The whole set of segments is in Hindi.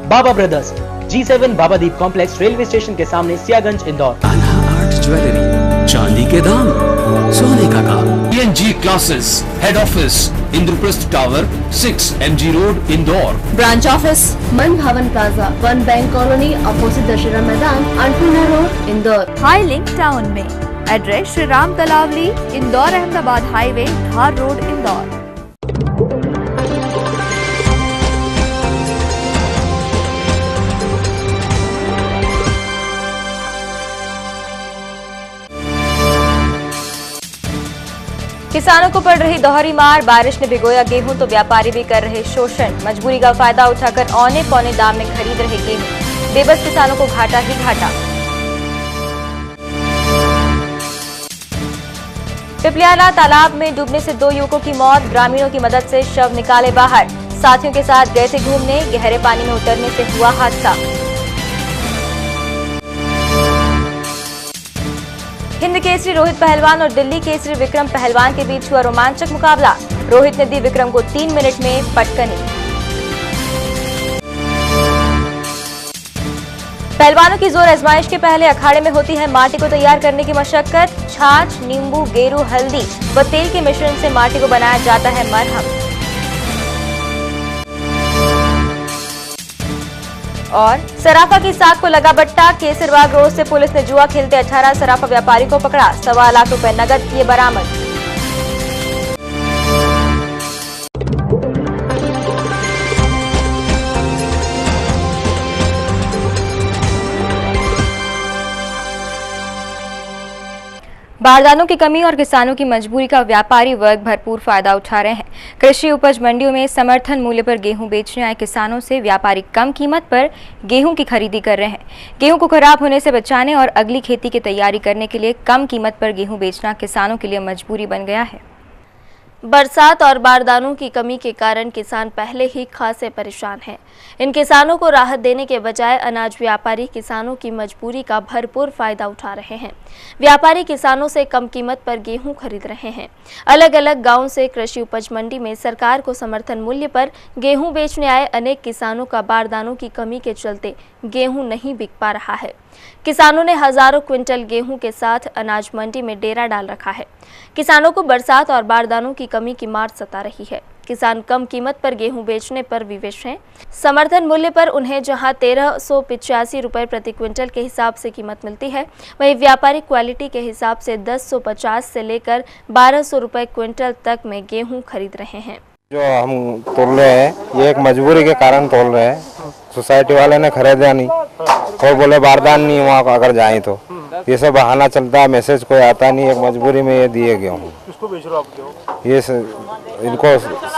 बाबा brothers, G7 Babadeep complex, railway station के सामने, सियागंज, इंदौर। कान्हा आर्ट ज्वेलरी, चांदी के दाम, सोने का काम। PNG classes, head office Indraprastha tower, 6 MG road, Indore. Branch office Man Bhawan plaza, 1 bank colony, opposite Dussehra Maidan, Annapurna road, Indore. High link town में address Shri Ram Talawali, Indore Ahmedabad highway, Dhar road, Indore. किसानों को पड़ रही दोहरी मार, बारिश ने भिगोया गेहूं तो व्यापारी भी कर रहे शोषण। मजबूरी का फायदा उठाकर औने पौने दाम में खरीद रहे गेहूं, बेबस किसानों को घाटा ही घाटा। पिपलियाला तालाब में डूबने से 2 युवकों की मौत, ग्रामीणों की मदद से शव निकाले बाहर। साथियों के साथ गए थे घूमने, गहरे पानी में उतरने से हुआ हादसा। हिंद केसरी रोहित पहलवान और दिल्ली केसरी विक्रम पहलवान के बीच हुआ रोमांचक मुकाबला। रोहित ने दी विक्रम को 3 मिनट में पटकनी। पहलवानों की जोर आजमाइश के पहले अखाड़े में होती है माटी को तैयार करने की मशक्कत। छाछ, नींबू, गेरू, हल्दी व तेल के मिश्रण से माटी को बनाया जाता है मरहम। और सराफा की साख को लगा बट्टा, केसरबाग रोड से पुलिस ने जुआ खेलते 18 सराफा व्यापारी को पकड़ा, 1.25 लाख रुपए नगद किए बरामद। बारदानों की कमी और किसानों की मजबूरी का व्यापारी वर्ग भरपूर फायदा उठा रहे हैं। कृषि उपज मंडियों में समर्थन मूल्य पर गेहूं बेचने आए किसानों से व्यापारी कम कीमत पर गेहूं की खरीदी कर रहे हैं। गेहूं को खराब होने से बचाने और अगली खेती की तैयारी करने के लिए कम कीमत पर गेहूं बेचना किसानों के लिए मजबूरी बन गया है। बरसात और बारदानों की कमी के कारण किसान पहले ही खासे परेशान हैं। इन किसानों को राहत देने के बजाय अनाज व्यापारी किसानों की मजबूरी का भरपूर फायदा उठा रहे हैं। व्यापारी किसानों से कम कीमत पर गेहूं खरीद रहे हैं। अलग अलग गांव से कृषि उपज मंडी में सरकार को समर्थन मूल्य पर गेहूं बेचने आए अनेक किसानों का बारदानों की कमी के चलते गेहूं नहीं बिक पा रहा है। किसानों ने हजारों क्विंटल गेहूं के साथ अनाज मंडी में डेरा डाल रखा है। किसानों को बरसात और बारदानों की कमी की मार सता रही है। किसान कम कीमत पर गेहूं बेचने पर विवश हैं। समर्थन मूल्य पर उन्हें जहां 1385 रुपए प्रति क्विंटल के हिसाब से कीमत मिलती है, वहीं व्यापारिक क्वालिटी के हिसाब से 1050 से लेकर 1200 रुपए क्विंटल तक में गेहूं खरीद रहे हैं। जो हम तोल रहे हैं ये एक मजबूरी के कारण तोल रहे हैं। सोसाइटी वाले ने खरीदा नहीं और बोले बारदान नहीं हुआ अगर जाए तो, ये सब बहाना चलता है, मैसेज कोई आता नहीं। एक मजबूरी में ये दिए गए हूँ। किसको बेच रहे हो आप गेहूं? ये इनको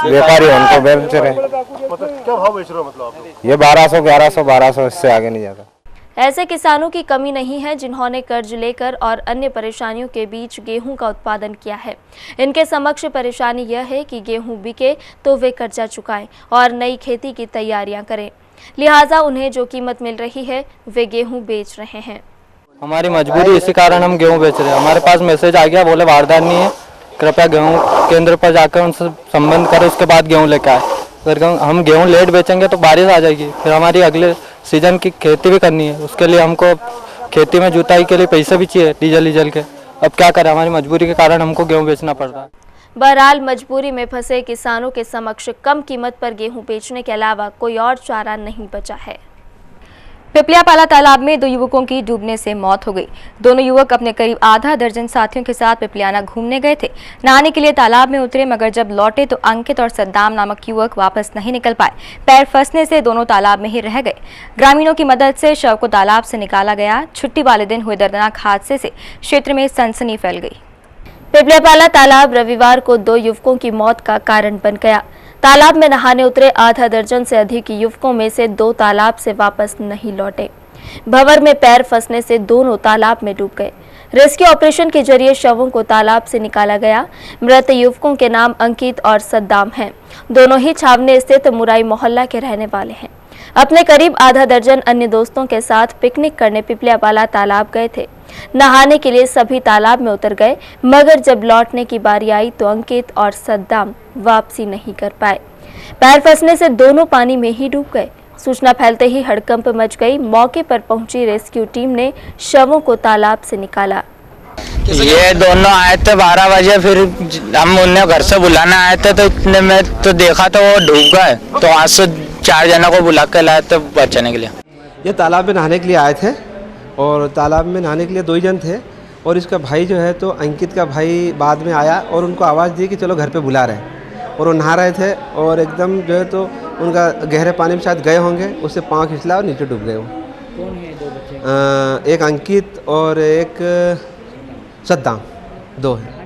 व्यापारी उनको बेच रहे। मतलब क्या भाव बेच रहे हो? मतलब आप ये 1200, 1100, 1200 इससे आगे नहीं जाता। ऐसे किसानों की कमी नहीं है जिन्होंने कर्ज लेकर और अन्य परेशानियों के बीच गेहूं का उत्पादन किया है। इनके समक्ष परेशानी यह है कि गेहूं बिके तो वे कर्जा चुकाएं और नई खेती की तैयारियां करें, लिहाजा उन्हें जो कीमत मिल रही है वे गेहूं बेच रहे हैं। हमारी मजबूरी इसी कारण हम गेहूं बेच रहे हैं। हमारे पास मैसेज आ गया, बोले बारदान नहीं है, कृपया गेहूं केंद्र पर जाकर उनसे संबंध करें, उसके बाद गेहूं लेकर आए। अगर हम गेहूं लेट बेचेंगे तो बारिश आ जाएगी, फिर हमारी अगले सीजन की खेती भी करनी है। उसके लिए हमको खेती में जुताई के लिए पैसे भी चाहिए, डीजल के। अब क्या करें, हमारी मजबूरी के कारण हमको गेहूं बेचना पड़ रहा है। बहरहाल मजबूरी में फंसे किसानों के समक्ष कम कीमत पर गेहूं बेचने के अलावा कोई और चारा नहीं बचा है। पिपलियापाला तालाब में 2 युवकों की डूबने से मौत हो गई। दोनों युवक अपने करीब आधा दर्जन साथियों के साथ पिपलियाना घूमने गए थे। नहाने के लिए तालाब में उतरे, मगर जब लौटे तो अंकित और सद्दाम नामक युवक वापस नहीं निकल पाए। पैर फंसने से दोनों तालाब में ही रह गए। ग्रामीणों की मदद से शव को तालाब से निकाला गया। छुट्टी वाले दिन हुए दर्दनाक हादसे से क्षेत्र में सनसनी फैल गई। पिपलियापाला तालाब रविवार को 2 युवकों की मौत का कारण बन गया। तालाब में नहाने उतरे आधा दर्जन से अधिक युवकों में से 2 तालाब से वापस नहीं लौटे। भंवर में पैर फंसने से दोनों तालाब में डूब गए। रेस्क्यू ऑपरेशन के जरिए शवों को तालाब से निकाला गया। मृत युवकों के नाम अंकित और सद्दाम हैं। दोनों ही छावनी स्थित मुराई मोहल्ला के रहने वाले हैं। अपने करीब आधा दर्जन अन्य दोस्तों के साथ पिकनिक करने पिपलियापाला तालाब गए थे। नहाने के लिए सभी तालाब में उतर गए, मगर जब लौटने की बारी आई तो अंकित और सद्दाम वापसी नहीं कर पाए। पैर फंसने से दोनों पानी में ही डूब गए। सूचना फैलते ही हड़कंप मच गई। मौके पर पहुंची रेस्क्यू टीम ने शवों को तालाब से निकाला। ये दोनों आए थे 12 बजे, फिर हम उन्हें घर से बुलाने आए थे तो इतने में तो देखा तो वो डूब गए, तो वहाँ से 4 जनों को बुला के लाए थे बचाने के लिए। ये तालाब में नहाने के लिए आए थे और तालाब में नहाने के लिए 2 ही जन थे और इसका भाई जो है तो अंकित का भाई बाद में आया और उनको आवाज़ दी कि चलो घर पे बुला रहे हैं, और वो नहा रहे थे और एकदम जो है तो उनका गहरे पानी में शायद गए होंगे, उससे पाँव खिंचला और नीचे डूब गए वो। कौन है 2 बच्चे? एक अंकित और एक सद्दाम, 2 हैं।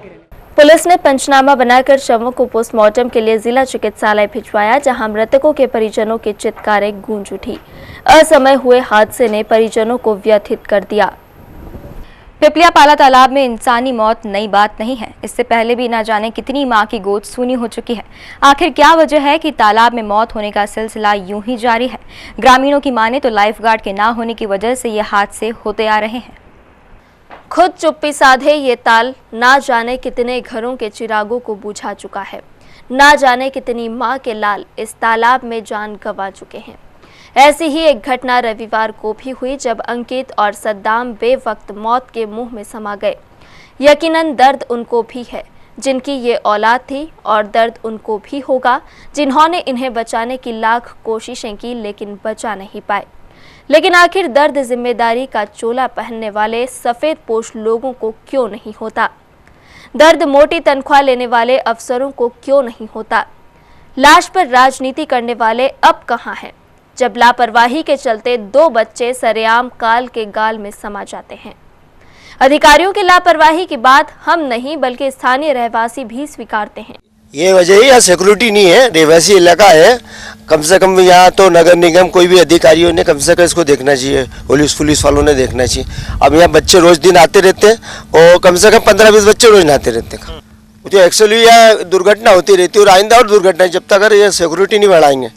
पुलिस ने पंचनामा बनाकर शवों को पोस्टमार्टम के लिए जिला चिकित्सालय भिजवाया, जहां मृतकों के परिजनों की चित्कारें गूंज उठी। असमय हुए हादसे ने परिजनों को व्यथित कर दिया। पिपलियापाला तालाब में इंसानी मौत नई बात नहीं है। इससे पहले भी ना जाने कितनी मां की गोद सूनी हो चुकी है। आखिर क्या वजह है कि तालाब में मौत होने का सिलसिला यूं ही जारी है? ग्रामीणों की माने तो लाइफगार्ड के ना होने की वजह से ये हादसे होते आ रहे हैं। खुद चुप्पी साधे ये ताल ना जाने कितने घरों के चिरागों को बुझा चुका है। ना जाने कितनी मां के लाल इस तालाब में जान गंवा चुके हैं। ऐसी ही एक घटना रविवार को भी हुई, जब अंकित और सद्दाम बेवक्त मौत के मुंह में समा गए। यकीनन दर्द उनको भी है जिनकी ये औलाद थी, और दर्द उनको भी होगा जिन्होंने इन्हें बचाने की लाख कोशिशें की लेकिन बचा नहीं पाए। लेकिन आखिर दर्द जिम्मेदारी का चोला पहनने वाले सफेद पोश लोगों को क्यों नहीं होता? दर्द मोटी तनख्वाह लेने वाले अफसरों को क्यों नहीं होता? लाश पर राजनीति करने वाले अब कहां हैं, जब लापरवाही के चलते 2 बच्चे सरेआम काल के गाल में समा जाते हैं? अधिकारियों की लापरवाही की बात हम नहीं बल्कि स्थानीय रहवासी भी स्वीकारते हैं। ये वजह ही यहाँ सिक्योरिटी नहीं है, रहवासी इलाका है। कम से कम यहाँ तो नगर निगम कोई भी अधिकारियों ने कम से कम इसको देखना चाहिए, पुलिस वालों ने देखना चाहिए। अब यहाँ बच्चे रोज दिन आते रहते हैं और कम से कम 15-20 बच्चे रोज नहाते रहते हैं। तो एक्चुअली यहाँ दुर्घटना होती रहती है और आइंदा और दुर्घटना, जब तक अगर ये सिक्योरिटी नहीं बढ़ाएंगे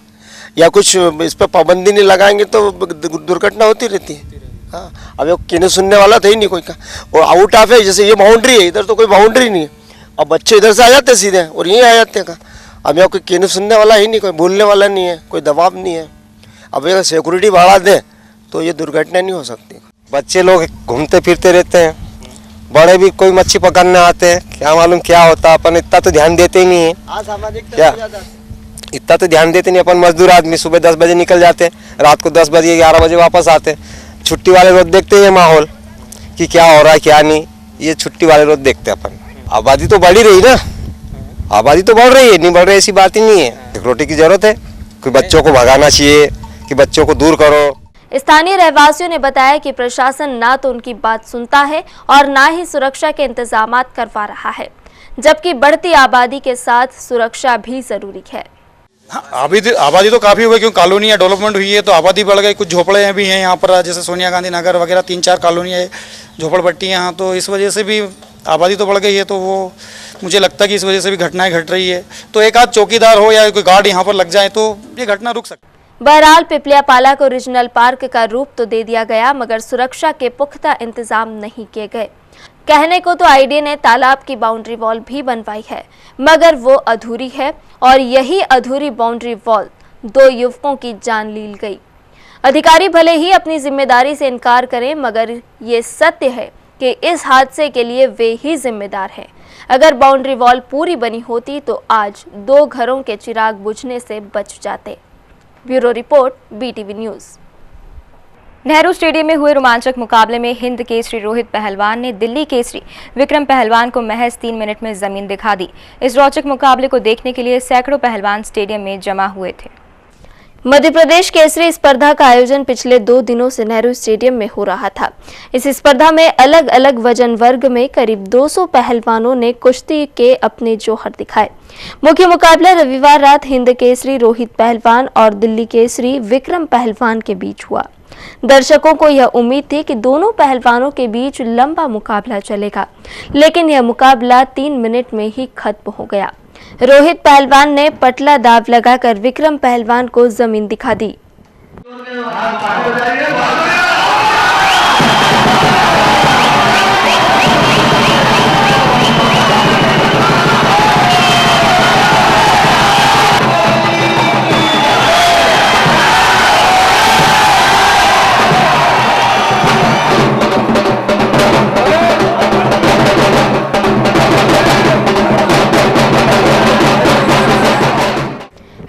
या कुछ इस पर पाबंदी नहीं लगाएंगे तो दुर्घटना होती रहती है। हाँ, अब कहने सुनने वाला था ही नहीं कोई का। और आउट ऑफ है, जैसे ये बाउंड्री है, इधर तो कोई बाउंड्री नहीं है, अब बच्चे इधर से आ जाते सीधे और यहीं आ जाते हैं। अब यहाँ कोई कहने सुनने वाला ही नहीं, कोई बोलने वाला नहीं है, कोई दबाव नहीं है। अब अगर सिक्योरिटी बढ़ा दें तो ये दुर्घटना नहीं हो सकती। बच्चे लोग घूमते फिरते रहते हैं, बड़े भी कोई मच्छी पकड़ने आते हैं, क्या मालूम क्या होता, अपन इतना तो ध्यान देते ही नहीं है। क्या इतना तो ध्यान देते नहीं, अपन मजदूर आदमी सुबह 10 बजे निकल जाते हैं, रात को 10 बजे 11 बजे वापस आते हैं। छुट्टी वाले रोज देखते हैं माहौल कि क्या हो रहा है क्या नहीं, ये छुट्टी वाले रोज देखते हैं अपन। आबादी तो बढ़ ही रही ना, आबादी तो बढ़ रही है, नहीं बढ़ रही ऐसी बात ही नहीं है। सिक्योरिटी की जरूरत है, कोई बच्चों को भगाना चाहिए कि बच्चों को दूर करो। स्थानीय रहवासियों ने बताया कि प्रशासन ना तो उनकी बात सुनता है और ना ही सुरक्षा के इंतजामात करवा रहा है, जबकि बढ़ती आबादी के साथ सुरक्षा भी जरूरी है। आबादी तो काफ़ी हुई, क्योंकि कॉलोनी डेवलपमेंट हुई है तो आबादी बढ़ गई। कुछ झोपड़े भी हैं यहाँ पर, जैसे सोनिया गांधी नगर वगैरह 3-4 कॉलोनी है, झोपड़पट्टी यहाँ, तो इस वजह से भी आबादी तो बढ़ गई है। तो वो मुझे लगता है कि इस वजह से भी घटनाएं घट रही है। तो एक आध चौकीदार हो या कोई गार्ड यहाँ पर लग जाए तो ये घटना रुक सकती है। बहरहाल पिपलियापाला को रीजनल पार्क का रूप तो दे दिया गया, मगर सुरक्षा के पुख्ता इंतजाम नहीं किए गए। कहने को तो आईडी ने तालाब की बाउंड्री वॉल भी बनवाई है, मगर वो अधूरी है, और यही अधूरी बाउंड्री वॉल 2 युवकों की जान ली गई। अधिकारी भले ही अपनी जिम्मेदारी से इनकार करें, मगर ये सत्य है कि इस हादसे के लिए वे ही जिम्मेदार हैं। अगर बाउंड्री वॉल पूरी बनी होती तो आज 2 घरों के चिराग बुझने से बच जाते। Bureau report, BTV news. Nehru stadium में हुए रोमांचक मुकाबले में हिंद केसरी रोहित पहलवान ने दिल्ली केसरी विक्रम पहलवान को महज 3 मिनट में जमीन दिखा दी। इस रोचक मुकाबले को देखने के लिए सैकड़ों पहलवान स्टेडियम में जमा हुए थे। मध्य प्रदेश केसरी स्पर्धा का आयोजन पिछले 2 दिनों से नेहरू स्टेडियम में हो रहा था। इस स्पर्धा में अलग अलग वजन वर्ग में करीब 200 पहलवानों ने कुश्ती के अपने जौहर दिखाए। मुख्य मुकाबला रविवार रात हिंद केसरी रोहित पहलवान और दिल्ली केसरी विक्रम पहलवान के बीच हुआ। दर्शकों को यह उम्मीद थी कि दोनों पहलवानों के बीच लंबा मुकाबला चलेगा, लेकिन यह मुकाबला 3 मिनट में ही खत्म हो गया। रोहित पहलवान ने पटला दाव लगाकर विक्रम पहलवान को जमीन दिखा दी।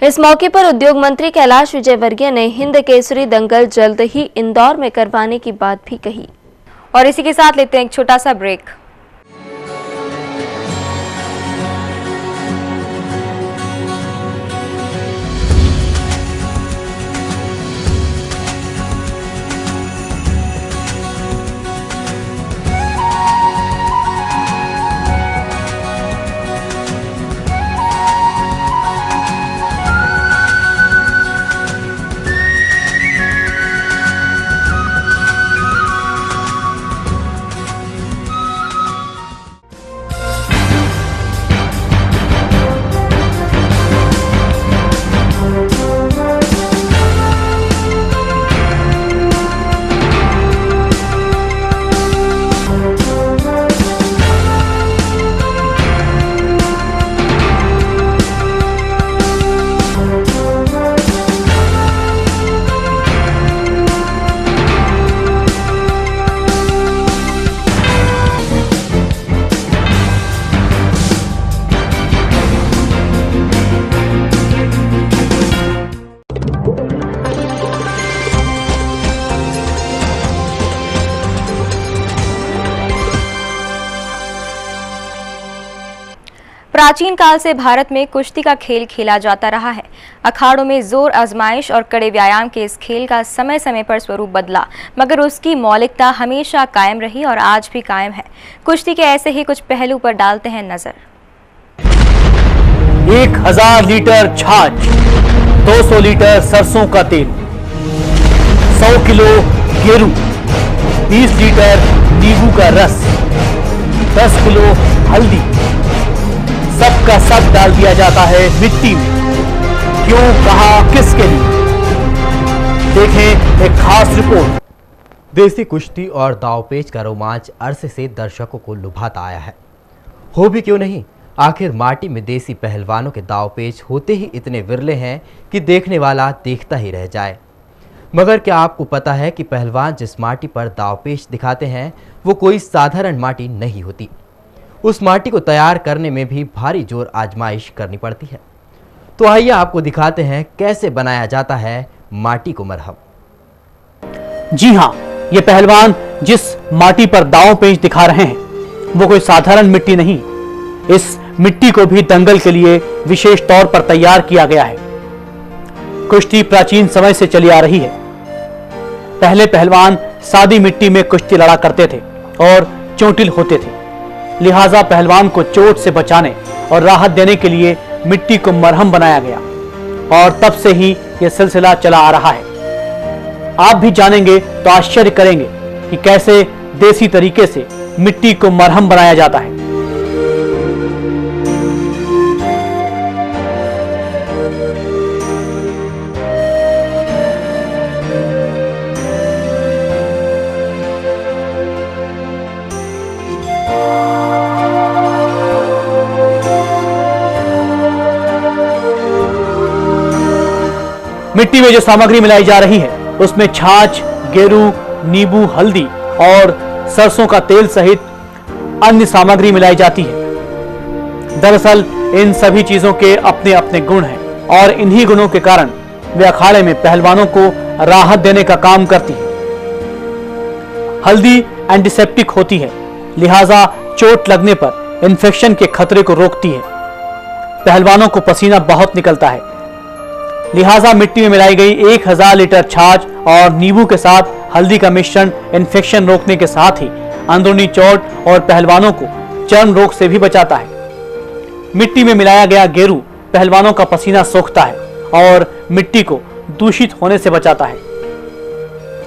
इस मौके पर उद्योग मंत्री कैलाश विजयवर्गीय ने हिंद केसरी दंगल जल्द ही इंदौर में करवाने की बात भी कही। और इसी के साथ लेते हैं एक छोटा सा ब्रेक। प्राचीन काल से भारत में कुश्ती का खेल खेला जाता रहा है। अखाड़ों में जोर आजमाइश और कड़े व्यायाम के इस खेल का समय समय पर स्वरूप बदला, मगर उसकी मौलिकता हमेशा कायम रही और आज भी कायम है। कुश्ती के ऐसे ही कुछ पहलू पर डालते हैं नजर। 1000 लीटर छाछ, 200 लीटर सरसों का तेल, 100 किलो गेरू, 20 लीटर नींबू का रस, 10 किलो हल्दी, सब का सब डाल दिया जाता है मिट्टी में। क्यों, कहां, किसके लिए? देखें एक खास रिपोर्ट। देसी कुश्ती और दांवपेच का रोमांच अरसे से दर्शकों को लुभाता आया है। हो भी क्यों नहीं, आखिर माटी में देसी पहलवानों के दांवपेच होते ही इतने विरले हैं कि देखने वाला देखता ही रह जाए। मगर क्या आपको पता है कि पहलवान जिस माटी पर दांवपेच दिखाते हैं वो कोई साधारण माटी नहीं होती। उस माटी को तैयार करने में भी भारी जोर आजमाइश करनी पड़ती है। तो आइए आपको दिखाते हैं कैसे बनाया जाता है माटी को मरहम। जी हां, ये पहलवान जिस माटी पर दांव पेंच दिखा रहे हैं वो कोई साधारण मिट्टी नहीं। इस मिट्टी को भी दंगल के लिए विशेष तौर पर तैयार किया गया है। कुश्ती प्राचीन समय से चली आ रही है। पहले पहलवान सादी मिट्टी में कुश्ती लड़ा करते थे और चोटिल होते थे, लिहाजा पहलवान को चोट से बचाने और राहत देने के लिए मिट्टी को मरहम बनाया गया और तब से ही यह सिलसिला चला आ रहा है। आप भी जानेंगे तो आश्चर्य करेंगे कि कैसे देसी तरीके से मिट्टी को मरहम बनाया जाता है। मिट्टी में जो सामग्री मिलाई जा रही है उसमें छाछ, गेरू, नींबू, हल्दी और सरसों का तेल सहित अन्य सामग्री मिलाई जाती है। दरअसल इन सभी चीजों के अपने अपने गुण हैं और इन्हीं गुणों के कारण वे अखाड़े में पहलवानों को राहत देने का काम करती है। हल्दी एंटीसेप्टिक होती है, लिहाजा चोट लगने पर इन्फेक्शन के खतरे को रोकती है। पहलवानों को पसीना बहुत निकलता है, लिहाजा मिट्टी में मिलाई गई 1000 लीटर छाछ और नींबू के साथ हल्दी का मिश्रण इन्फेक्शन रोकने के साथ ही अंदरूनी चोट और पहलवानों को चर्म रोग से भी बचाता है। मिट्टी में मिलाया गया गेरू पहलवानों का पसीना सोखता है और मिट्टी को दूषित होने से बचाता है।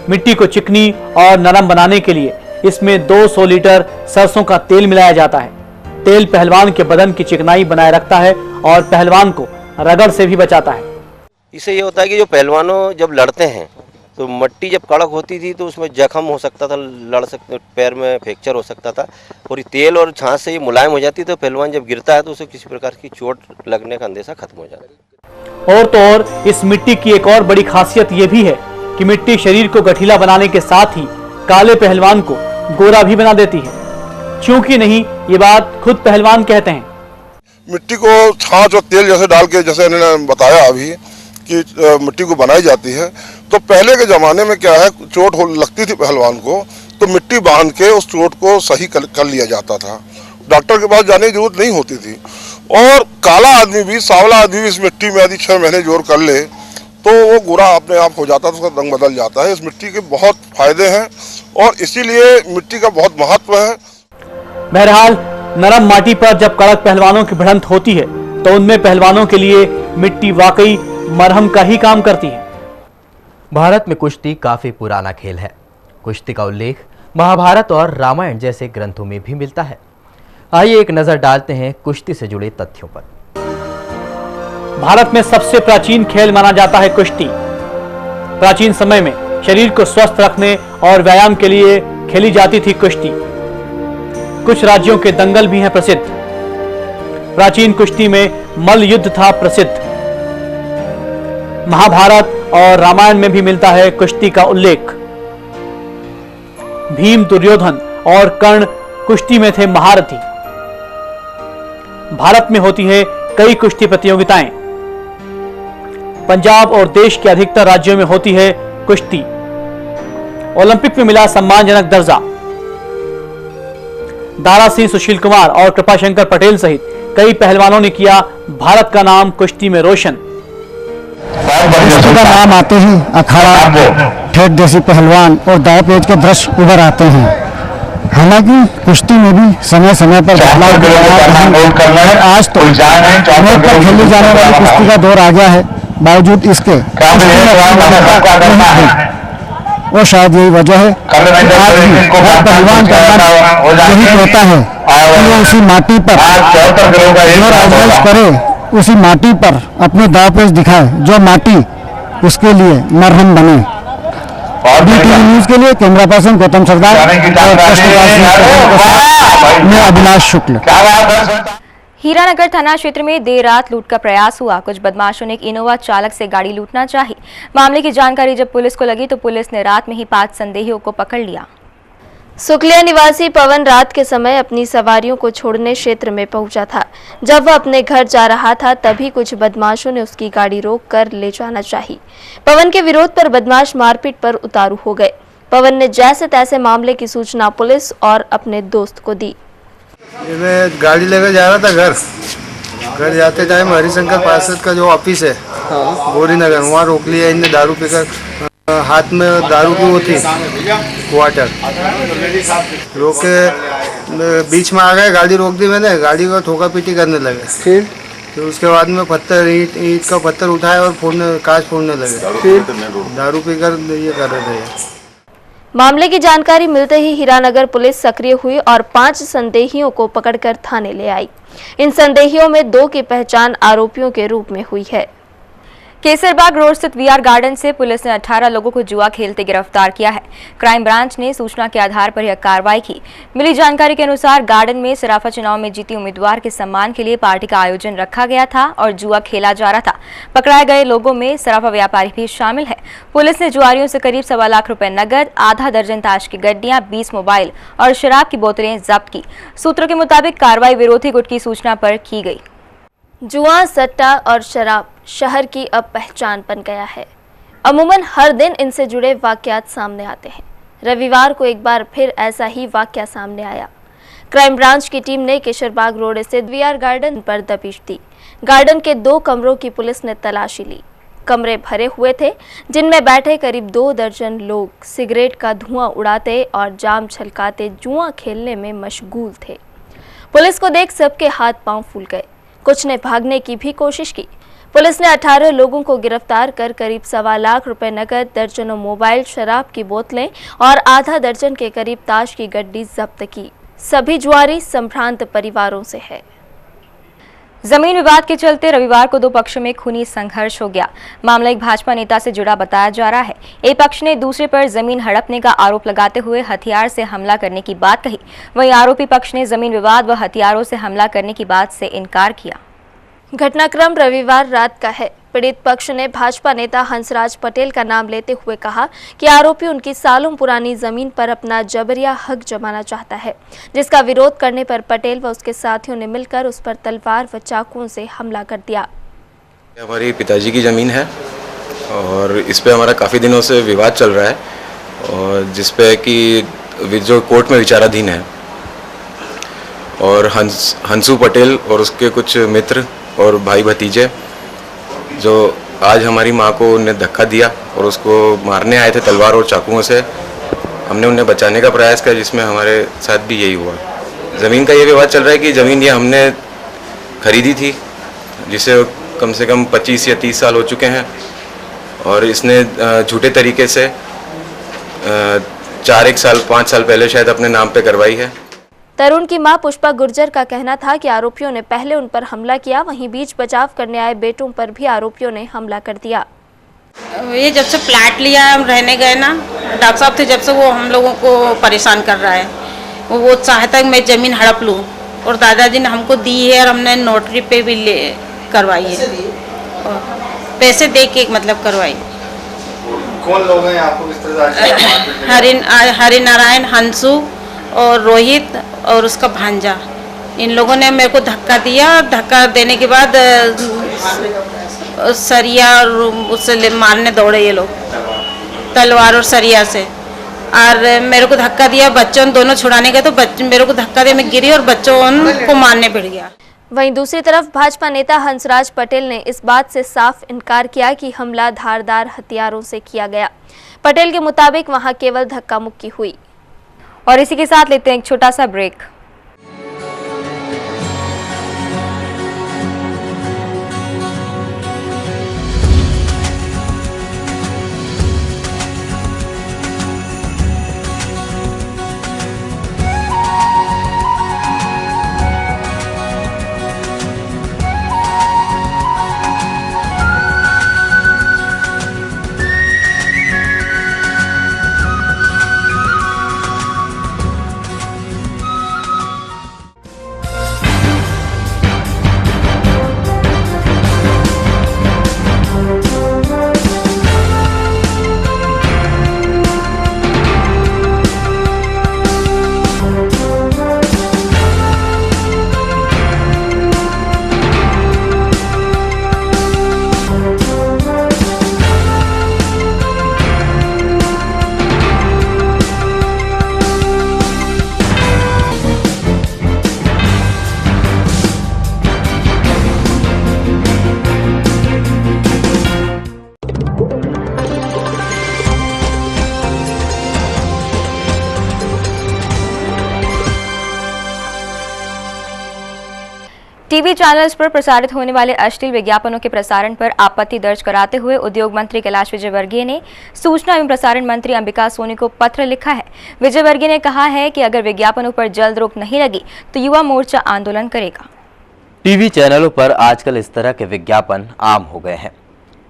मिट्टी को चिकनी और नरम बनाने के लिए इसमें 200 लीटर सरसों का तेल मिलाया जाता है। तेल पहलवान के बदन की चिकनाई बनाए रखता है और पहलवान को रगड़ से भी बचाता है। इससे ये होता है कि जो पहलवानों जब लड़ते हैं तो मिट्टी जब कड़क होती थी तो उसमें जख्म हो सकता था, लड़ सकते, पैर में फ्रैक्चर हो सकता था, और ये तेल और छाछ से ये मुलायम हो जाती तो पहलवान जब गिरता है तो उसे किसी प्रकार की चोट लगने का अंदेशा खत्म हो जाता है। और तो और इस मिट्टी की एक और बड़ी खासियत ये भी है कि मिट्टी शरीर को गठीला बनाने के साथ ही काले पहलवान को गोरा भी बना देती है। क्योंकि नहीं, ये बात खुद पहलवान कहते हैं। मिट्टी को छाछ और तेल जैसे डाल के, जैसे इन्होंने बताया अभी कि मिट्टी को बनाई जाती है। तो पहले के ज़माने में क्या है, चोट लगती थी पहलवान को तो मिट्टी बांध के उस चोट को सही कर लिया जाता था, डॉक्टर के पास जाने की जरूरत नहीं होती थी। और काला आदमी भी, सांवला आदमी भी इस मिट्टी में यदि 6 महीने जोर कर ले तो वो गोरा अपने आप हो जाता है, तो उसका रंग बदल जाता है। इस मिट्टी के बहुत फायदे हैं और इसीलिए मिट्टी का बहुत महत्व है। बहरहाल नरम माटी पर जब कड़क पहलवानों की भिड़ंत होती है तो उनमें पहलवानों के लिए मिट्टी वाकई मरहम का ही काम करती है। भारत में कुश्ती काफी पुराना खेल है। कुश्ती का उल्लेख महाभारत और रामायण जैसे ग्रंथों में भी मिलता है। आइए एक नजर डालते हैं कुश्ती से जुड़े तथ्यों पर। भारत में सबसे प्राचीन खेल माना जाता है कुश्ती। प्राचीन समय में शरीर को स्वस्थ रखने और व्यायाम के लिए खेली जाती थी कुश्ती। कुछ राज्यों के दंगल भी हैं प्रसिद्ध। प्राचीन कुश्ती में मल्ल युद्ध था प्रसिद्ध। महाभारत और रामायण में भी मिलता है कुश्ती का उल्लेख। भीम, दुर्योधन और कर्ण कुश्ती में थे महारथी। भारत में होती है कई कुश्ती प्रतियोगिताएं। पंजाब और देश के अधिकतर राज्यों में होती है कुश्ती। ओलंपिक में मिला सम्मानजनक दर्जा। दारा सिंह, सुशील कुमार और कृपाशंकर पटेल सहित कई पहलवानों ने किया भारत का नाम कुश्ती में रोशन। कुश्ती का नाम आते ही अखाड़ा, ठेठ देसी पहलवान और दाव पेच के दृश्य उभर आते हैं। हालांकि कुश्ती में भी समय समय पर बदलाव और आज तो अनेक पर खेली जाने वाली कुश्ती का दौर आ गया है। बावजूद इसके और शायद यही वजह है आज भी हर पहलवान यही कहता है कि वो उसी माटी पर जोर आजमाइश करे, उसी माटी पर अपने दाव पेच दिखाए जो माटी उसके लिए मरहम बने। BTV न्यूज के लिए कैमरा पर्सन गौतम सरदार मैं अभिलाष शुक्ल। हीरानगर थाना क्षेत्र में देर रात लूट का प्रयास हुआ। कुछ बदमाशों ने एक इनोवा चालक से गाड़ी लूटना चाही। मामले की जानकारी जब पुलिस को लगी तो पुलिस ने रात में ही 5 संदेहियों को पकड़ लिया। सुकलिया निवासी पवन रात के समय अपनी सवारियों को छोड़ने क्षेत्र में पहुंचा था। जब वह अपने घर जा रहा था तभी कुछ बदमाशों ने उसकी गाड़ी रोक कर ले जाना चाही। पवन के विरोध पर बदमाश मारपीट पर उतारू हो गए। पवन ने जैसे तैसे मामले की सूचना पुलिस और अपने दोस्त को दी। मैं गाड़ी लेकर जा रहा था घर जाते टाइम हरिशंकर पार्षद का जो ऑफिस है गौरी नगर, वहाँ रोक लिया इनने। दारू पीकर हाथ में दारू की वो थी क्वार्टर, रोक के बीच में आ गए। गाड़ी रोक दी मैंने, गाड़ी को ठोका पीटी करने लगे। फिर उसके बाद में पत्थर ईंट का पत्थर उठाया और कांच फोड़ने लगे। दारू पीकर ये कर रहे थे। मामले की जानकारी मिलते ही हीरानगर पुलिस सक्रिय हुई और 5 संदेहियों को पकड़कर थाने ले आई। इन संदेहियों में 2 की पहचान आरोपियों के रूप में हुई है। केसरबाग रोड स्थित VR गार्डन से पुलिस ने 18 लोगों को जुआ खेलते गिरफ्तार किया है। क्राइम ब्रांच ने सूचना के आधार पर यह कार्रवाई की। मिली जानकारी के अनुसार गार्डन में सराफा चुनाव में जीती उम्मीदवार के सम्मान के लिए पार्टी का आयोजन रखा गया था और जुआ खेला जा रहा था। पकड़ाए गए लोगों में सराफा व्यापारी भी शामिल है। पुलिस ने जुआरियों से करीब 1.25 लाख रुपए नगद, आधा दर्जन ताश की गड्डियां, 20 मोबाइल और शराब की बोतलें जब्त की। सूत्रों के मुताबिक कार्रवाई विरोधी गुट की सूचना पर की गई। जुआ, सट्टा और शराब शहर की अब पहचान बन गया है। अमूमन हर दिन इनसे जुड़े वाकयात सामने आते हैं। रविवार को एक बार फिर ऐसा ही वाकया सामने आया। क्राइम ब्रांच की टीम ने केसरबाग रोड स्थित VR गार्डन पर दबिश दी। गार्डन के 2 कमरों की पुलिस ने तलाशी ली। कमरे भरे हुए थे जिनमें बैठे करीब 2 दर्जन लोग सिगरेट का धुआं उड़ाते और जाम छलकाते जुआ खेलने में मशगूल थे। पुलिस को देख सबके हाथ पांव फूल गए। कुछ ने भागने की भी कोशिश की। पुलिस ने 18 लोगों को गिरफ्तार कर करीब 1.25 लाख रुपए नकद, दर्जनों मोबाइल, शराब की बोतलें और आधा दर्जन के करीब ताश की गड्डी जब्त की। सभी जुआरी संभ्रांत परिवारों से है। जमीन विवाद के चलते रविवार को 2 पक्षों में खूनी संघर्ष हो गया। मामला एक भाजपा नेता से जुड़ा बताया जा रहा है। एक पक्ष ने दूसरे पर जमीन हड़पने का आरोप लगाते हुए हथियार से हमला करने की बात कही। वहीं आरोपी पक्ष ने जमीन विवाद व हथियारों से हमला करने की बात से इनकार किया। घटनाक्रम रविवार रात का है। पीड़ित पक्ष ने भाजपा नेता हंसराज पटेल का नाम लेते हुए कहा कि आरोपी उनकी सालों पुरानी जमीन पर अपना जबरिया हक जमाना चाहता है, जिसका विरोध करने पर पटेल व उसके साथियों ने मिलकर उस पर तलवार व चाकुओं से हमला कर दिया। हमारी पिताजी की ज़मीन है और इस पे हमारा काफ़ी दिनों से विवाद चल रहा है और जिस पे कि जो कोर्ट में विचाराधीन है और हंसू पटेल और उसके कुछ मित्र और भाई भतीजे जो आज हमारी माँ को उन्हें धक्का दिया और उसको मारने आए थे तलवार और चाकुओं से। हमने उन्हें बचाने का प्रयास किया जिसमें हमारे साथ भी यही हुआ। ज़मीन का ये विवाद चल रहा है कि ज़मीन ये हमने खरीदी थी जिसे कम से कम 25 या 30 साल हो चुके हैं और इसने झूठे तरीके से 4-1 साल 5 साल पहले शायद अपने नाम पे करवाई है। तरुण की मां पुष्पा गुर्जर का कहना था कि आरोपियों ने पहले उन पर हमला किया, वहीं बीच बचाव करने आए बेटों पर भी आरोपियों ने हमला कर दिया। ये जब से फ्लैट लिया हम रहने गए ना, डॉक्टर साहब थे, जब से वो हम लोगों को परेशान कर रहा है। वो चाहता है मैं ज़मीन हड़प लूँ और दादाजी ने हमको दी है और हमने नोटरी पे भी ले करवाई है, पैसे दे के मतलब करवाई। कौन लोग हैं आपको किस तरह से? हरिनारायण, हंसू और रोहित और उसका भांजा, इन लोगों ने मेरे को धक्का दिया। धक्का देने के बाद सरिया और उससे मारने दौड़े ये लोग तलवार और सरिया से, और मेरे को धक्का दिया। बच्चों दोनों छुड़ाने गए तो बच्चे मेरे को धक्का दे, मैं गिरी और बच्चों को मारने भिड़ गया। वहीं दूसरी तरफ भाजपा नेता हंसराज पटेल ने इस बात से साफ इनकार किया कि हमला धारदार हथियारों से किया गया। पटेल के मुताबिक वहां केवल धक्का मुक्की हुई। और इसी के साथ लेते हैं एक छोटा सा ब्रेक। टीवी चैनल्स पर प्रसारित होने वाले अश्लील विज्ञापनों के प्रसारण पर आपत्ति दर्ज कराते हुए उद्योग मंत्री कैलाश विजयवर्गीय ने सूचना एवं प्रसारण मंत्री अंबिका सोनी को पत्र लिखा है। विजयवर्गीय ने कहा है कि अगर विज्ञापनों पर जल्द रोक नहीं लगी तो युवा मोर्चा आंदोलन करेगा। टीवी चैनलों पर आजकल इस तरह के विज्ञापन आम हो गए हैं।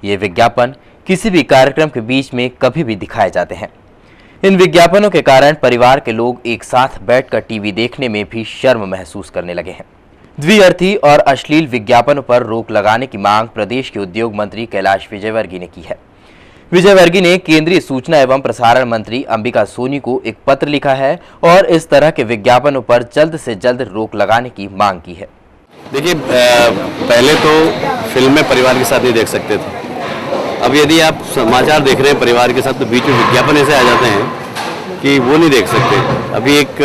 ये विज्ञापन किसी भी कार्यक्रम के बीच में कभी भी दिखाए जाते हैं। इन विज्ञापनों के कारण परिवार के लोग एक साथ बैठकर टीवी देखने में भी शर्म महसूस करने लगे हैं। द्विअर्थी और अश्लील विज्ञापनों पर रोक लगाने की मांग प्रदेश के उद्योग मंत्री कैलाश विजयवर्गीय ने की है। विजयवर्गीय ने केंद्रीय सूचना एवं प्रसारण मंत्री अंबिका सोनी को एक पत्र लिखा है और इस तरह के विज्ञापनों पर जल्द से जल्द रोक लगाने की मांग की है। देखिए, पहले तो फिल्में परिवार के साथ नहीं देख सकते थे। अब यदि आप समाचार देख रहे हैं परिवार के साथ तो बीच में विज्ञापन ऐसे आ जाते हैं कि वो नहीं देख सकते। अभी एक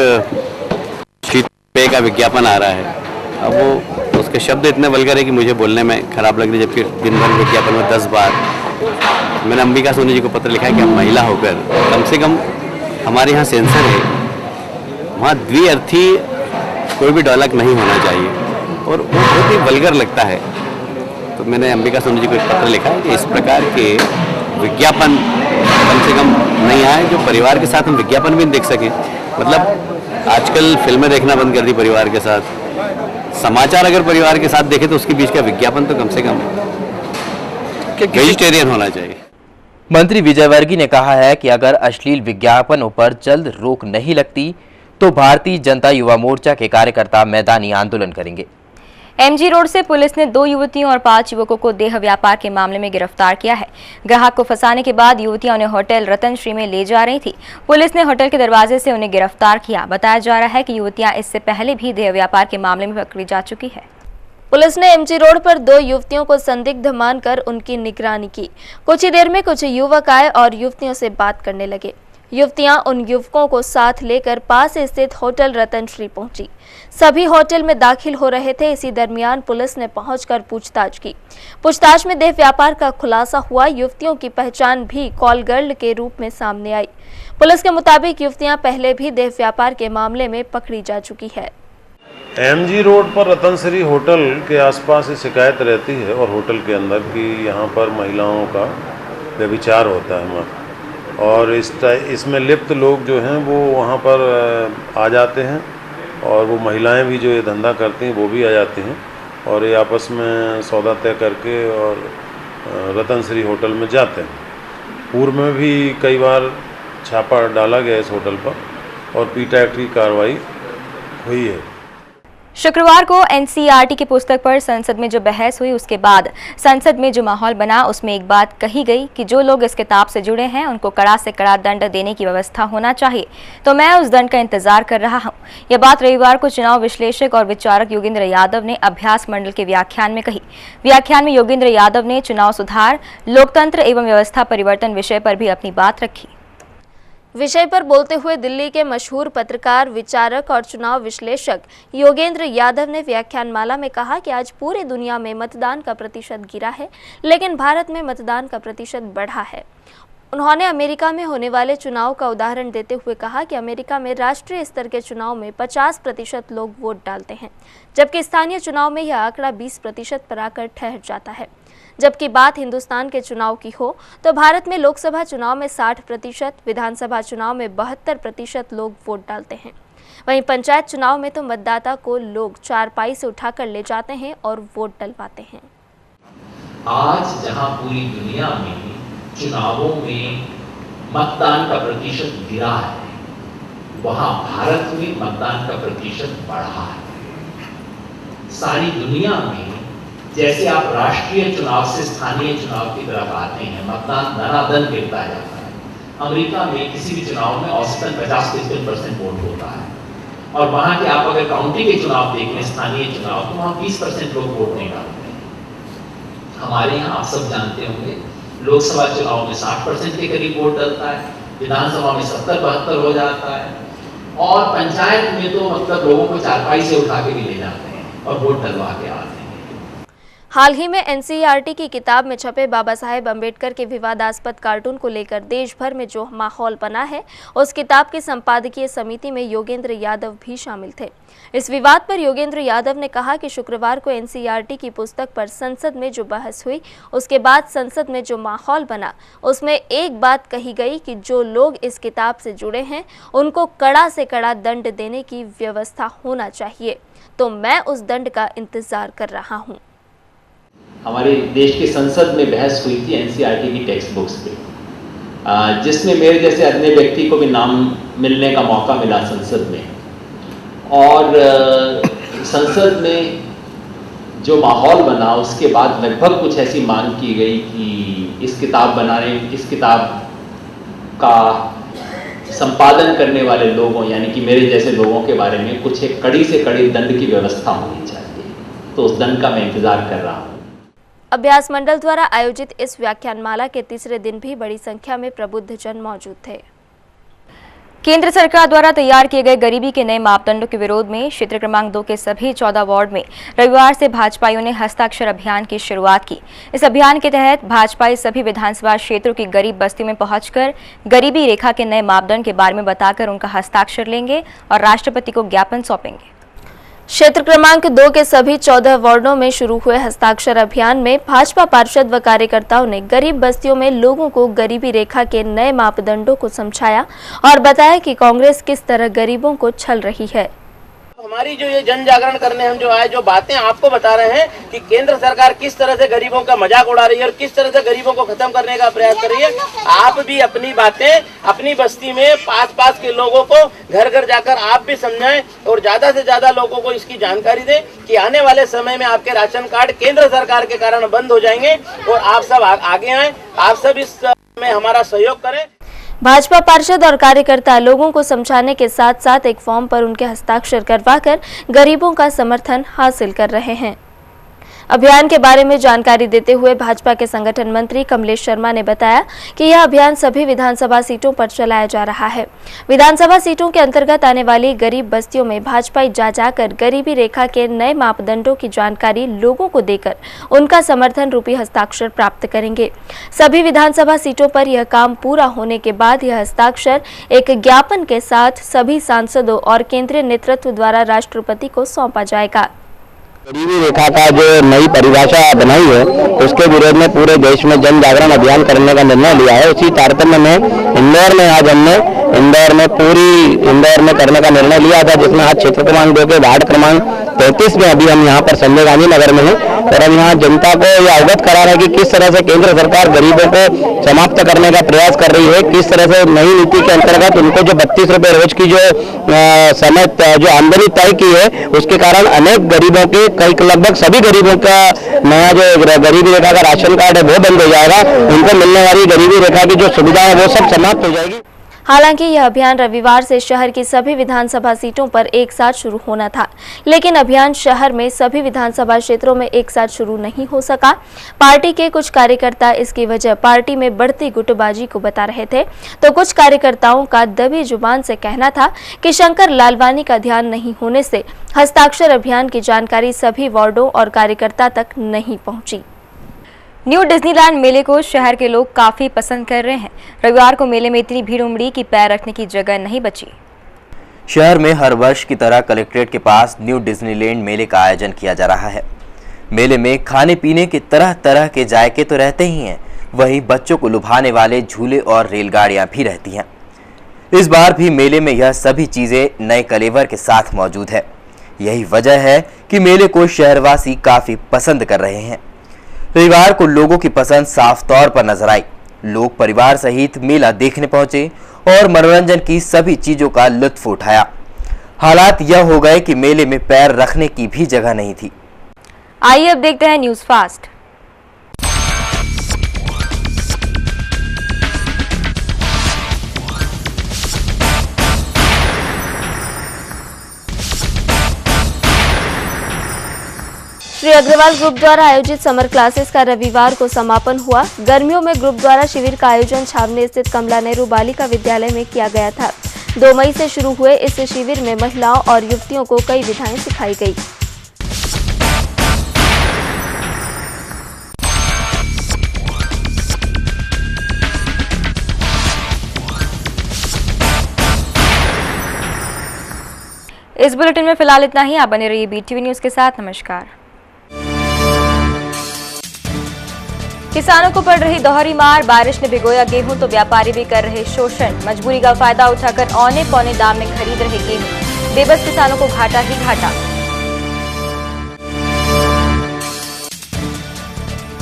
शीत पेय का विज्ञापन आ रहा है, अब वो उसके शब्द इतने वल्गर है कि मुझे बोलने में खराब लग रही है, जबकि दिन भर विज्ञापन में 10 बार मैंने अंबिका सोनी जी को पत्र लिखा है कि आप महिला होकर कम से कम हमारे यहाँ सेंसर है, वहाँ द्विअर्थी कोई भी डायलॉग नहीं होना चाहिए और वो बहुत ही वल्गर लगता है। तो मैंने अंबिका सोनी जी को एक पत्र लिखा है कि इस प्रकार के विज्ञापन कम से कम नहीं आए, जो परिवार के साथ हम विज्ञापन भी देख सकें। मतलब आजकल फिल्में देखना बंद कर दी परिवार के साथ, समाचार अगर परिवार के साथ देखे तो उसके बीच का विज्ञापन तो कम से कम वेजिटेरियन होना चाहिए। मंत्री विजयवर्गीय ने कहा है कि अगर अश्लील विज्ञापनों पर जल्द रोक नहीं लगती तो भारतीय जनता युवा मोर्चा के कार्यकर्ता मैदानी आंदोलन करेंगे। एमजी रोड से पुलिस ने 2 युवतियों और 5 युवकों को देह व्यापार के मामले में गिरफ्तार किया है। ग्राहक को फंसाने के बाद युवतियां उन्हें होटल रतनश्री में ले जा रही थी। पुलिस ने होटल के दरवाजे से उन्हें गिरफ्तार किया। बताया जा रहा है कि युवतियां इससे पहले भी देह व्यापार के मामले में पकड़ी जा चुकी है। पुलिस ने एमजी रोड पर 2 युवतियों को संदिग्ध मानकर उनकी निगरानी की। कुछ ही देर में कुछ युवक आए और युवतियों से बात करने लगे। युवतियां उन युवकों को साथ लेकर पास स्थित होटल रतनश्री पहुंची। सभी होटल में दाखिल हो रहे थे। इसी दरमियान पुलिस ने पहुंचकर पूछताछ की। पूछताछ में देह व्यापार का खुलासा हुआ। युवतियों की पहचान भी कॉल गर्ल के रूप में सामने आई। पुलिस के मुताबिक युवतियां पहले भी देह व्यापार के मामले में पकड़ी जा चुकी है। एमजी रोड पर रतनश्री होटल के आसपास शिकायत रहती है और होटल के अंदर कि यहाँ पर महिलाओं का व्यभिचार होता है और इसमें लिप्त लोग जो हैं वो वहाँ पर आ जाते हैं और वो महिलाएं भी जो ये धंधा करती हैं वो भी आ जाती हैं और ये आपस में सौदा तय करके और रतनश्री होटल में जाते हैं। पूर्व में भी कई बार छापा डाला गया इस होटल पर और पीटा एक्ट की कार्रवाई हुई है। शुक्रवार को एनसीईआरटी की पुस्तक पर संसद में जो बहस हुई उसके बाद संसद में जो माहौल बना उसमें एक बात कही गई कि जो लोग इस किताब से जुड़े हैं उनको कड़ा से कड़ा दंड देने की व्यवस्था होना चाहिए। तो मैं उस दंड का इंतजार कर रहा हूं। यह बात रविवार को चुनाव विश्लेषक और विचारक योगेंद्र यादव ने अभ्यास मंडल के व्याख्यान में कही। व्याख्यान में योगेंद्र यादव ने चुनाव सुधार, लोकतंत्र एवं व्यवस्था परिवर्तन विषय पर भी अपनी बात रखी। विषय पर बोलते हुए दिल्ली के मशहूर पत्रकार, विचारक और चुनाव विश्लेषक योगेंद्र यादव ने व्याख्यानमाला में कहा कि आज पूरी दुनिया में मतदान का प्रतिशत गिरा है, लेकिन भारत में मतदान का प्रतिशत बढ़ा है। उन्होंने अमेरिका में होने वाले चुनाव का उदाहरण देते हुए कहा कि अमेरिका में राष्ट्रीय स्तर के चुनाव में 50% लोग वोट डालते हैं, जबकि स्थानीय चुनाव में यह आंकड़ा 20% पर आकर ठहर जाता है। जबकि बात हिंदुस्तान के चुनाव की हो तो भारत में लोकसभा चुनाव में 60%, विधानसभा चुनाव में 72% लोग वोट डालते हैं। वहीं पंचायत चुनाव में तो मतदाता को लोग चारपाई से उठाकर ले जाते हैं और वोट डलवाते हैं। आज जहां पूरी दुनिया में चुनावों में मतदान का प्रतिशत गिरा है, वहां भारत में मतदान का प्रतिशत बढ़ा है। सारी दुनिया में जैसे आप राष्ट्रीय चुनाव से स्थानीय चुनाव की तरफ आते हैं, मतदान धनाधन गिरता जाता है। अमेरिका में किसी भी चुनाव में औसतन 50-55% वोट होता है और वहां के आप अगर काउंटी के चुनाव देखें, स्थानीय चुनाव, तो वहां 20% लोग वोट नहीं डालते हैं। हमारे यहाँ आप सब जानते होंगे लोकसभा चुनाव में 60% के करीब वोट डलता है, विधानसभा में 70-72 हो जाता है और पंचायत में तो मतलब लोगों को चारपाई से उठा के भी ले जाते हैं और वोट डलवा के आते हैं। हाल ही में एनसीईआरटी की किताब में छपे बाबा साहेब अम्बेडकर के विवादास्पद कार्टून को लेकर देश भर में जो माहौल बना है, उस किताब की संपादकीय समिति में योगेंद्र यादव भी शामिल थे। इस विवाद पर योगेंद्र यादव ने कहा कि शुक्रवार को एनसीईआरटी की पुस्तक पर संसद में जो बहस हुई उसके बाद संसद में जो माहौल बना उसमें एक बात कही गई कि जो लोग इस किताब से जुड़े हैं उनको कड़ा से कड़ा दंड देने की व्यवस्था होना चाहिए। तो मैं उस दंड का इंतजार कर रहा हूँ। हमारे देश के संसद में बहस हुई थी एनसीईआरटी की टेक्स्ट बुक्स पे, जिसमें मेरे जैसे अन्य व्यक्ति को भी नाम मिलने का मौका मिला संसद में। और संसद में जो माहौल बना उसके बाद लगभग कुछ ऐसी मांग की गई कि इस किताब का संपादन करने वाले लोगों यानी कि मेरे जैसे लोगों के बारे में कुछ एक कड़ी से कड़ी दंड की व्यवस्था होनी चाहिए। तो उस दंड का मैं इंतजार कर रहा हूँ। अभ्यास मंडल द्वारा आयोजित इस व्याख्यानमाला के तीसरे दिन भी बड़ी संख्या में प्रबुद्ध जन मौजूद थे। केंद्र सरकार द्वारा तैयार किए गए गरीबी के नए मापदंडों के विरोध में क्षेत्र क्रमांक 2 के सभी 14 वार्ड में रविवार से भाजपाइयों ने हस्ताक्षर अभियान की शुरुआत की। इस अभियान के तहत भाजपाई सभी विधानसभा क्षेत्रों की गरीब बस्तियों में पहुंचकर गरीबी रेखा के नए मापदंड के बारे में बताकर उनका हस्ताक्षर लेंगे और राष्ट्रपति को ज्ञापन सौंपेंगे। क्षेत्र क्रमांक 2 के सभी 14 वार्डों में शुरू हुए हस्ताक्षर अभियान में भाजपा पार्षद व कार्यकर्ताओं ने गरीब बस्तियों में लोगों को गरीबी रेखा के नए मापदंडों को समझाया और बताया कि कांग्रेस किस तरह गरीबों को छल रही है। हमारी जो ये जन जागरण करने हम जो आए, जो बातें आपको बता रहे हैं कि केंद्र सरकार किस तरह से गरीबों का मजाक उड़ा रही है और किस तरह से गरीबों को खत्म करने का प्रयास कर रही है। आप भी अपनी बातें अपनी बस्ती में पास के लोगों को घर घर जाकर आप भी समझाएं और ज्यादा से ज्यादा लोगों को इसकी जानकारी दें कि आने वाले समय में आपके राशन कार्ड केंद्र सरकार के कारण बंद हो जाएंगे और आप सब आगे आए, आप सब इस में हमारा सहयोग करें। भाजपा पार्षद और कार्यकर्ता लोगों को समझाने के साथ साथ एक फॉर्म पर उनके हस्ताक्षर करवाकर गरीबों का समर्थन हासिल कर रहे हैं। अभियान के बारे में जानकारी देते हुए भाजपा के संगठन मंत्री कमलेश शर्मा ने बताया कि यह अभियान सभी विधानसभा सीटों पर चलाया जा रहा है। विधानसभा सीटों के अंतर्गत आने वाली गरीब बस्तियों में भाजपा जा जाकर गरीबी रेखा के नए मापदंडों की जानकारी लोगों को देकर उनका समर्थन रूपी हस्ताक्षर प्राप्त करेंगे। सभी विधानसभा सीटों पर यह काम पूरा होने के बाद यह हस्ताक्षर एक ज्ञापन के साथ सभी सांसदों और केंद्रीय नेतृत्व द्वारा राष्ट्रपति को सौंपा जाएगा। गरीबी रेखा का जो नई परिभाषा बनाई है उसके विरोध में पूरे देश में जन जागरण अभियान करने का निर्णय लिया है। उसी तारतम्य में इंदौर में आज हमने इंदौर में करने का निर्णय लिया था, जिसमें आज क्षेत्र क्रमांक 2 के वार्ड क्रमांक 33 में अभी हम यहाँ पर संजय गांधी नगर में हैं और हम यहाँ जनता को यह अवगत करा रहे हैं कि किस तरह से केंद्र सरकार गरीबों को समाप्त करने का प्रयास कर रही है, किस तरह से नई नीति के अंतर्गत उनको जो 32 रुपये रोज की जो जो आमदनी तय की है उसके कारण अनेक गरीबों के लगभग सभी गरीबों का नया जो गरीबी रेखा का राशन कार्ड है वो बंद हो जाएगा। उनको मिलने वाली गरीबी रेखा की जो सुविधा है वो सब समाप्त हो जाएगी। हालांकि यह अभियान रविवार से शहर की सभी विधानसभा सीटों पर एक साथ शुरू होना था, लेकिन अभियान शहर में सभी विधानसभा क्षेत्रों में एक साथ शुरू नहीं हो सका। पार्टी के कुछ कार्यकर्ता इसकी वजह पार्टी में बढ़ती गुटबाजी को बता रहे थे, तो कुछ कार्यकर्ताओं का दबी जुबान से कहना था कि शंकर लालवानी का ध्यान नहीं होने से हस्ताक्षर अभियान की जानकारी सभी वार्डों और कार्यकर्ता तक नहीं पहुंची। न्यू डिज्नीलैंड मेले को शहर के लोग काफी पसंद कर रहे हैं। रविवार को मेले में इतनी भीड़ उमड़ी कि पैर रखने की जगह नहीं बची। शहर में हर वर्ष की तरह कलेक्ट्रेट के पास न्यू डिज्नीलैंड मेले का आयोजन किया जा रहा है। मेले में खाने पीने के तरह तरह के जायके तो रहते ही हैं, वहीं बच्चों को लुभाने वाले झूले और रेलगाड़ियां भी रहती हैं। इस बार भी मेले में यह सभी चीजें नए कलेवर के साथ मौजूद है। यही वजह है कि मेले को शहरवासी काफी पसंद कर रहे हैं। रविवार को लोगों की पसंद साफ तौर पर नजर आई। लोग परिवार सहित मेला देखने पहुंचे और मनोरंजन की सभी चीजों का लुत्फ उठाया। हालात यह हो गए कि मेले में पैर रखने की भी जगह नहीं थी। आइए अब देखते हैं news fast. Shri Agrawal group द्वारा आयोजित समर क्लासेस का रविवार को समापन हुआ। गर्मियों में ग्रुप द्वारा शिविर का आयोजन छावनी स्थित कमला नेहरू बालिका विद्यालय में किया गया था। 2 मई से शुरू हुए इस शिविर में महिलाओं और युवतियों को कई विधाएं सिखाई गई। इस बुलेटिन में फिलहाल इतना ही। आप बने रहिए BTV न्यूज के साथ। नमस्कार। किसानों को पड़ रही दोहरी मार, बारिश ने भिगोया गेहूं तो व्यापारी भी कर रहे शोषण। मजबूरी का फायदा उठाकर औने पौने दाम में खरीद रहे गेहूं, बेबस किसानों को घाटा ही घाटा।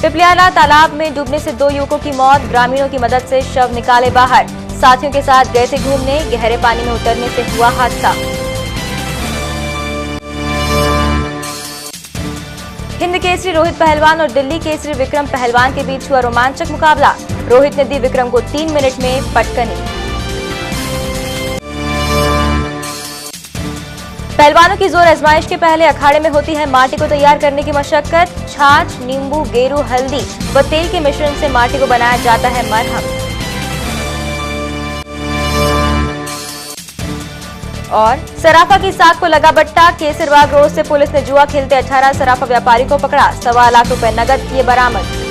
पिपलियाना तालाब में डूबने से 2 युवकों की मौत, ग्रामीणों की मदद से शव निकाले बाहर। साथियों के साथ गए थे घूमने, गहरे पानी में उतरने से हुआ हादसा। हिंद केसरी रोहित पहलवान और दिल्ली केसरी विक्रम पहलवान के बीच हुआ रोमांचक मुकाबला। रोहित ने दी विक्रम को 3 मिनट में पटकनी। पहलवानों की जोर आजमाइश के पहले अखाड़े में होती है माटी को तैयार करने की मशक्कत। छाछ, नींबू, गेरू, हल्दी व तेल के मिश्रण से माटी को बनाया जाता है मरहम। और सराफा की साख को लगा बट्टा। केसरबाग रोड से पुलिस ने जुआ खेलते 18 सराफा व्यापारी को पकड़ा। 1.25 लाख रुपए नकद किए बरामद।